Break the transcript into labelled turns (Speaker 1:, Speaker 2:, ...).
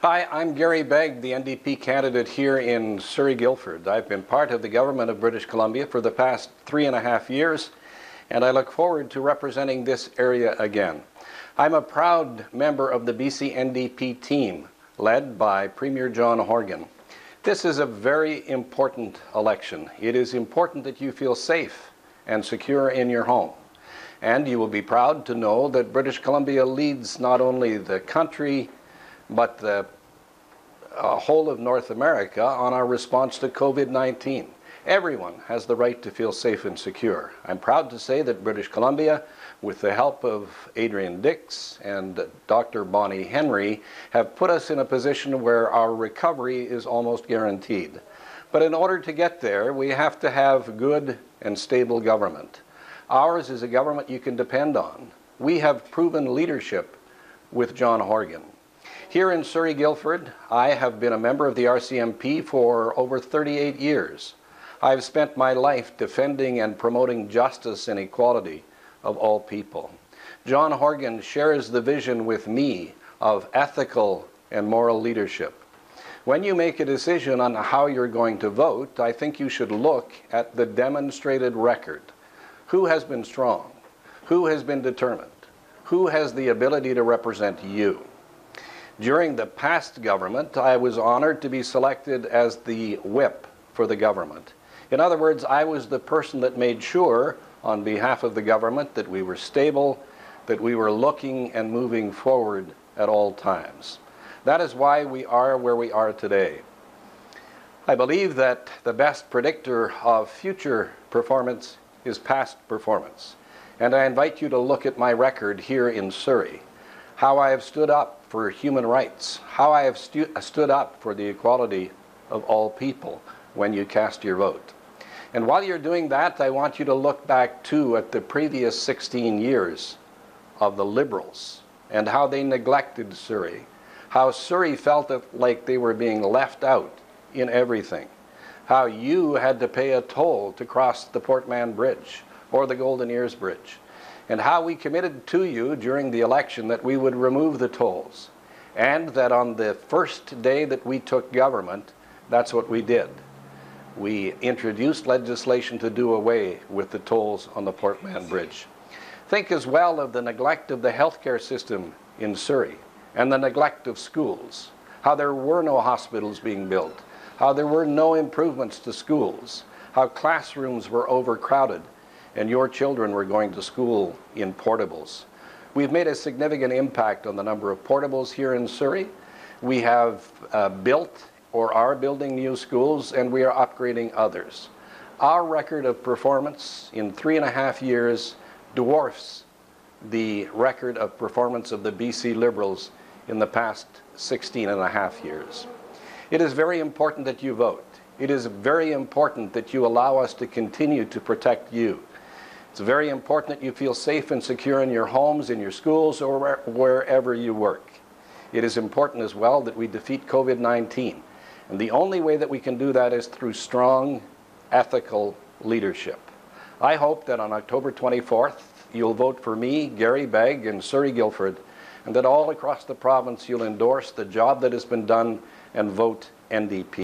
Speaker 1: Hi, I'm Garry Begg, the NDP candidate here in Surrey-Guilford. I've been part of the government of British Columbia for the past 3.5 years, and I look forward to representing this area again. I'm a proud member of the BC NDP team, led by Premier John Horgan. This is a very important election. It is important that you feel safe and secure in your home. And you will be proud to know that British Columbia leads not only the country, but the whole of North America on our response to COVID-19. Everyone has the right to feel safe and secure. I'm proud to say that British Columbia, with the help of Adrian Dix and Dr. Bonnie Henry, have put us in a position where our recovery is almost guaranteed. But in order to get there, we have to have good and stable government. Ours is a government you can depend on. We have proven leadership with John Horgan. Here in Surrey-Guilford, I have been a member of the RCMP for over 38 years. I've spent my life defending and promoting justice and equality of all people. John Horgan shares the vision with me of ethical and moral leadership. When you make a decision on how you're going to vote, I think you should look at the demonstrated record. Who has been strong? Who has been determined? Who has the ability to represent you? During the past government, I was honored to be selected as the whip for the government. In other words, I was the person that made sure, on behalf of the government, that we were stable, that we were looking and moving forward at all times. That is why we are where we are today. I believe that the best predictor of future performance is past performance. And I invite you to look at my record here in Surrey, how I have stood up for human rights, how I have stood up for the equality of all people when you cast your vote. And while you're doing that, I want you to look back too at the previous 16 years of the Liberals and how they neglected Surrey, how Surrey felt like they were being left out in everything, how you had to pay a toll to cross the Portman Bridge or the Golden Ears Bridge, and how we committed to you during the election that we would remove the tolls, and that on the first day that we took government, that's what we did. We introduced legislation to do away with the tolls on the Portman Bridge. Think as well of the neglect of the healthcare system in Surrey and the neglect of schools, how there were no hospitals being built, how there were no improvements to schools, how classrooms were overcrowded, and your children were going to school in portables. We've made a significant impact on the number of portables here in Surrey. We have built or are building new schools, and we are upgrading others. Our record of performance in 3.5 years dwarfs the record of performance of the BC Liberals in the past 16.5 years. It is very important that you vote. It is very important that you allow us to continue to protect you. It's very important that you feel safe and secure in your homes, in your schools, or wherever you work. It is important as well that we defeat COVID-19. And the only way that we can do that is through strong, ethical leadership. I hope that on October 24th, you'll vote for me, Garry Begg, in Surrey-Guilford, and that all across the province you'll endorse the job that has been done and vote NDP.